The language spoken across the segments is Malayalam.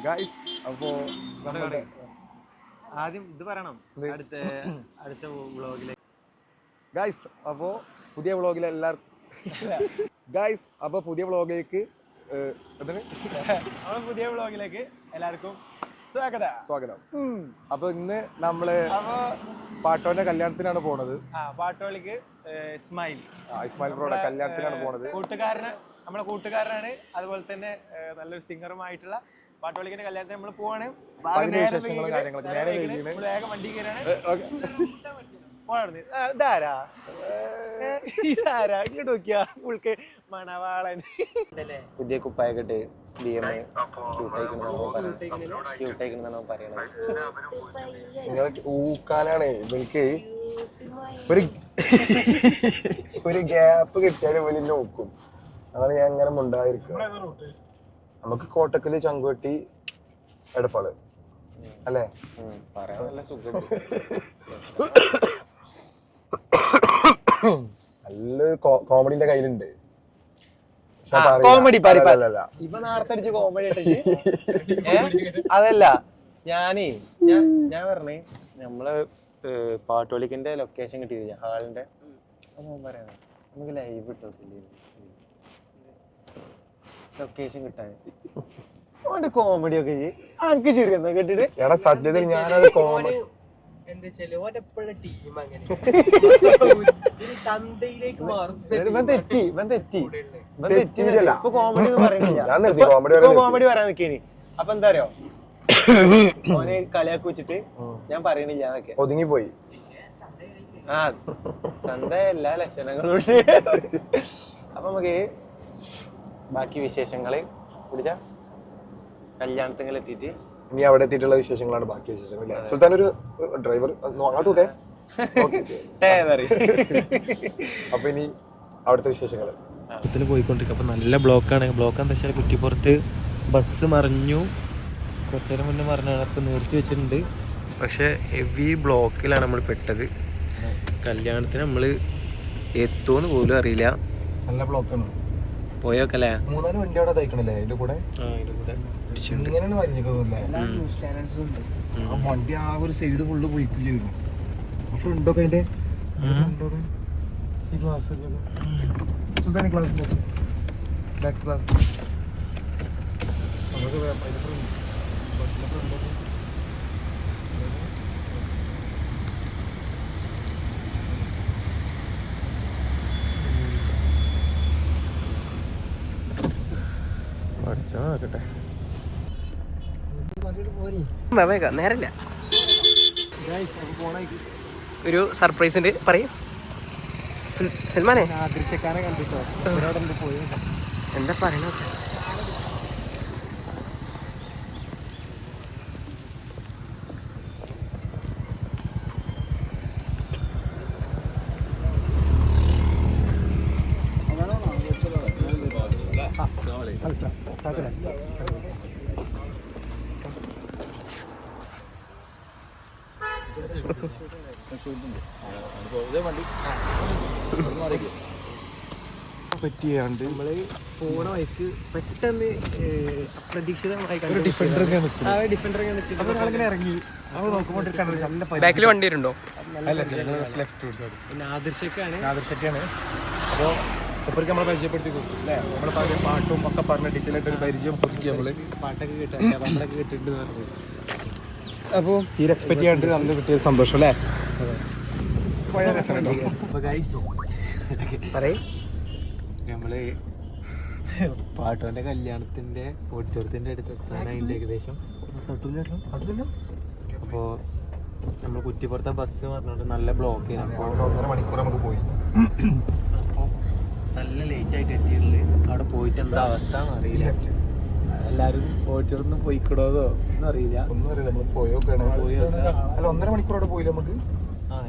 ഗൈസ് അപ്പോ നമ്മുടെ ആദ്യം ഇത് പറയണം അടുത്ത വ്ളോഗിലേക്ക്. ഗൈസ് അപ്പോൾ പുതിയ വ്ളോഗിൽ എല്ലാവർക്കും ഗൈസ് അപ്പോൾ പുതിയ വ്ളോഗിലേക്ക് പുതിയ വ്ളോഗിലേക്ക് എല്ലാവർക്കും സ്വാഗതം. അപ്പൊ ഇന്ന് നമ്മള് പാട്ടോന്റെ കല്യാണത്തിനാണ് പോണത്. പാട്ടോളിക്ക് ഇസ്മായിൽ ബ്രോയുടെ കല്യാണത്തിനാണ് പോണത്. നമ്മളെ കൂട്ടുകാരനാണ്, അതുപോലെ തന്നെ നല്ലൊരു സിംഗറുമായിട്ടുള്ള പാട്ടോളിക്കിന്റെ കല്യാണത്തിന് നമ്മൾ പോവാണ്. വേഗം വണ്ടി കയറാണ്. ഇതാരാ ഇങ്ങോട്ട് നോക്കിയാ ഉൾക്ക് മണവാളൻ പുതിയ കുപ്പായക്കെട്ട് നിങ്ങൾക്ക് ഊക്കാനാണ് ഇവർക്ക് ഒരു ഗ്യാപ്പ് കിട്ടിയാലും വലിയ നോക്കും. അതാണ് ഞാൻ അങ്ങനെ ഉണ്ടായിരിക്കും. നമുക്ക് കോട്ടക്കല്, ചങ്കുവെട്ടി, എടപ്പാള് അല്ലേ? പറയാൻ നല്ല സുഖം. നല്ലൊരു കോമഡിന്റെ കയ്യിലുണ്ട്. കോമഡി ഇപ്പൊ നേരത്തെ കോമഡി അതല്ല ഞാൻ പറഞ്ഞേ നമ്മള് പാട്ടോളിക്കിന്റെ ലൊക്കേഷൻ കിട്ടിയില്ല ഹാളിന്റെ. പറയാ നമുക്ക് ലൈവ് ഇട്ടോ ലൊക്കേഷൻ കിട്ടാൻ ഓന്റെ കോമഡി ഒക്കെ അനക്ക് ചെറിയ കേട്ടിട്ട്. എടാ സത്യത്തിൽ ഞാനത് കോമഡി കോമഡി പറയാൻ നിക്കേനി. അപ്പൊ എന്താ അറിയോ, ഓന് കളിയാക്കി വെച്ചിട്ട് ഞാൻ പറയണില്ല എന്നൊക്കെ ഒതുങ്ങിപ്പോയി. തന്ത എല്ലാ ലക്ഷണങ്ങളും. അപ്പൊ നമുക്ക് ബാക്കി വിശേഷങ്ങള് കുടിച്ച കല്യാണത്തിൽ എത്തിയിട്ട് ഇനി അവിടെ എത്തിയിട്ടുള്ള വിശേഷങ്ങളാണ് ബാക്കി വിശേഷങ്ങൾ. സുൽത്താൻ ഒരു ഡ്രൈവർ അങ്ങോട്ടൂടെ. അപ്പൊ ഇനി അവിടുത്തെ വിശേഷങ്ങൾ പോയിക്കൊണ്ടിരിക്കും. അപ്പൊ നല്ല ബ്ലോക്കാണ്. ബ്ലോക്ക് എന്താ വെച്ചാൽ കുറ്റിപ്പുറത്ത് ബസ് മറിഞ്ഞു. കുറച്ചു നേരം മുന്നേ മറിഞ്ഞാണ്. ഇപ്പൊ നിർത്തി വെച്ചിട്ടുണ്ട്. പക്ഷെ ഹെവി ബ്ലോക്കിലാണ് നമ്മൾ പെട്ടത്. കല്യാണത്തിന് നമ്മള് എത്തുമെന്ന് പോലും അറിയില്ല. നല്ല ബ്ലോക്കാണ്. പോയോക്കല്ലേ? 3-4 വണ്ടി അവിടെ തയ്ക്കണില്ലേ ഇതിന്റെ കൂടെ? ഇങ്ങനെയാണ് വരിഞ്ഞില്ലേ ആ വണ്ടി. ആ ഒരു സൈഡ് ഫുള്ള് പോയിക്കും ചെയ്തു. ഫ്രണ്ടൊക്കെ അതിന്റെ ഈ ഗ്ലാസ് സുൽത്താൻ ഗ്ലാസ് ബാക്ക് ഗ്ലാസ് നമുക്ക് ബസ്സിന്റെ ഫ്രണ്ടൊക്കെ നോക്കട്ടെ. നേരല്ല ഒരു സർപ്രൈസ് ഉണ്ട്. പറയും സൽമാനെ ആദർശക്കാരെ കണ്ടിട്ടോ പോയി എന്താ പറയണ? പറ്റിയാണ്ട് നമ്മള് പോണ വഴിക്ക് പെട്ടെന്ന് അപ്രതീക്ഷിതമായി ഇറങ്ങി ബാക്കിൽ വണ്ടി വരുന്നുണ്ടോ? പിന്നെ ആദർശക്കാണ്. അപ്പോൾ ഇപ്പോഴേക്ക് നമ്മളെ പരിചയപ്പെടുത്തി കൊടുത്തു അല്ലേ? നമ്മളെ പാട്ടും ഒക്കെ പറഞ്ഞ ഡീറ്റെയിൽ ആയിട്ട് ഒരു പരിചയം പുതുക്കി നമ്മള് പാട്ടൊക്കെ കേട്ടോ നമ്മളൊക്കെ കേട്ടിട്ട് പറഞ്ഞു. അപ്പോൾ തീരെ എക്സ്പെക്ട് ചെയ്യാണ്ട് നമുക്ക് കിട്ടിയ സന്തോഷം അല്ലേ? നമ്മള് പാട്ടോന്റെ കല്യാണത്തിന്റെ ഓഡിറ്റോറിയത്തിന്റെ അടുത്ത് എത്താനായിട്ട് ഏകദേശം. അപ്പോ നമ്മൾ കുറ്റിപ്പുറത്തെ ബസ് പറഞ്ഞോണ്ട് നല്ല ബ്ലോക്ക് ചെയ്യുന്നു. 1.5 മണിക്കൂർ നമുക്ക് പോയി. അപ്പൊ നല്ല ലേറ്റ് ആയിട്ട് എത്തിയിട്ടുണ്ട്. അവിടെ പോയിട്ട് എന്താ അവസ്ഥ അറിയില്ല. എല്ലാരും ഓഡിറ്റോറിയം പോയിക്കിടോതോ ഒന്നും അറിയില്ല. നമ്മൾ പോയോ അല്ല 1.5 മണിക്കൂർ അവിടെ പോയില്ല നമുക്ക്.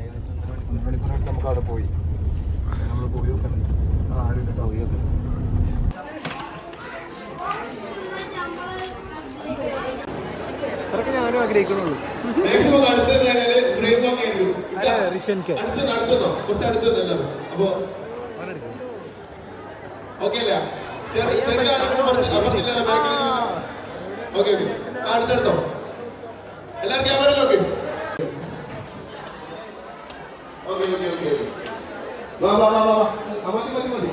ഏകദേശം 1 മണിക്കൂറായിട്ട് നമുക്ക് അവിടെ പോയി. നമ്മൾ പോയി നോക്കണം. അത്രയൊക്കെ ഞാനും ആഗ്രഹിക്കണുള്ളൂ. ഓക്കെ അടുത്തെടുത്തോ എല്ലാവരും ക്യാമറയിലൊക്കെ ഓക്കെ ഓക്കെ ഓക്കെ വാ വാ വാ വാ മതി മതി മതി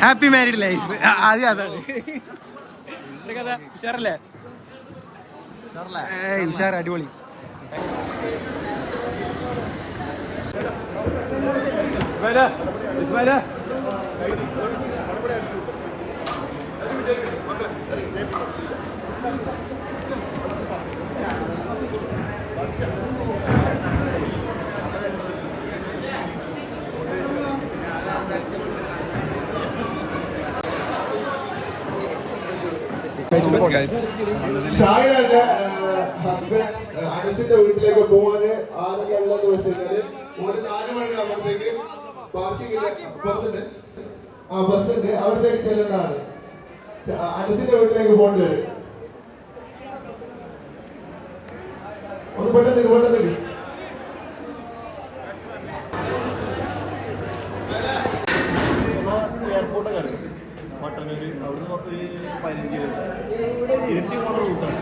ഹാപ്പി മാരീഡ് ലൈഫ് ആദ്യം അതാണ് കഥ ഉഷാറല്ലേ ഉഷാർ അടിപൊളി ഷാഹിദാന്റെ ഹസ്ബൻഡ് അനസിന്റെ വീട്ടിലേക്ക് പോവാന് ആരൊക്കെ ഉള്ളത് വെച്ചാല് ഒരു 4 മണി ആകുമ്പോഴത്തേക്ക് പാർക്കിംഗില്ല ബസ്സുണ്ട് ബസ്സുണ്ട് അവിടത്തേക്ക് ചെല്ലേണ്ടതാണ് അനസിന്റെ വീട്ടിലേക്ക് പോകേണ്ടി വരും ഒന്ന് പെട്ടെന്ന് എയർപോർട്ടൊക്കെ അറിയാം മട്ടന്നൂര് അവിടുന്ന് 15 കിലോമീറ്റർ ഇരുട്ടി പോണ റൂട്ടാണ്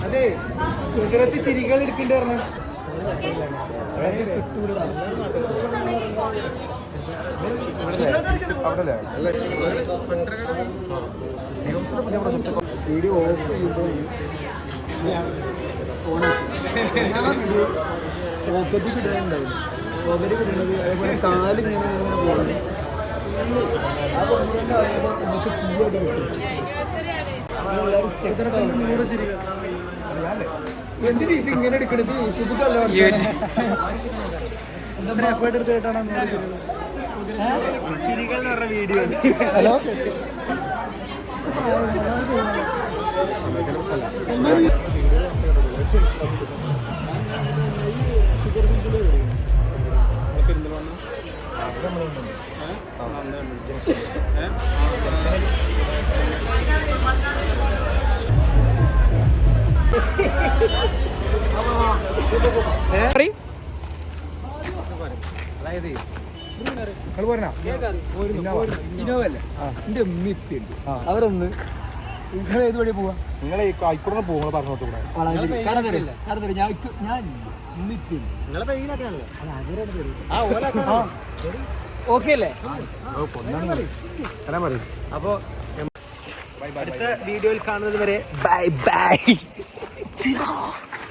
അതെ കുതിരത്ത് ചിരികൾ എടുക്കേണ്ടി പറഞ്ഞു വീഡിയോ ഓഫ് ചെയ്യുമ്പോൾ പോക്കറ്റ് കിട്ടാനുണ്ടാവില്ല പോക്കറ്റ് കിട്ടുന്നത് അതേപോലെ കാലിങ്ങനെ പോകുന്നത് ആ കൊണ്ടുകൊണ്ട് നമുക്ക് ചെയ്യായിട്ട് കിട്ടും എന്തിനാ ഇത് ഇങ്ങനെ എടുക്കണത് യൂട്യൂബ് എഫേർട്ട് എടുത്തിട്ടാണ് ചിരികൾ എന്ന് പറഞ്ഞ വീഡിയോ ഹലോ അതായത് ഇന്നോവല്ലേ എന്റെ ഉമ്മിപ്പുണ്ട് അവരൊന്ന് നിങ്ങൾ ഏത് വഴി പോവാ നിങ്ങൾ ഈ ആയിക്കൂടെ പോകും പറഞ്ഞോട്ട് കൂടെ ഞാൻ ഓക്കെ അല്ലേ അപ്പൊ അടുത്ത വീഡിയോയിൽ കാണുന്നത് വരെ ബൈ ബൈ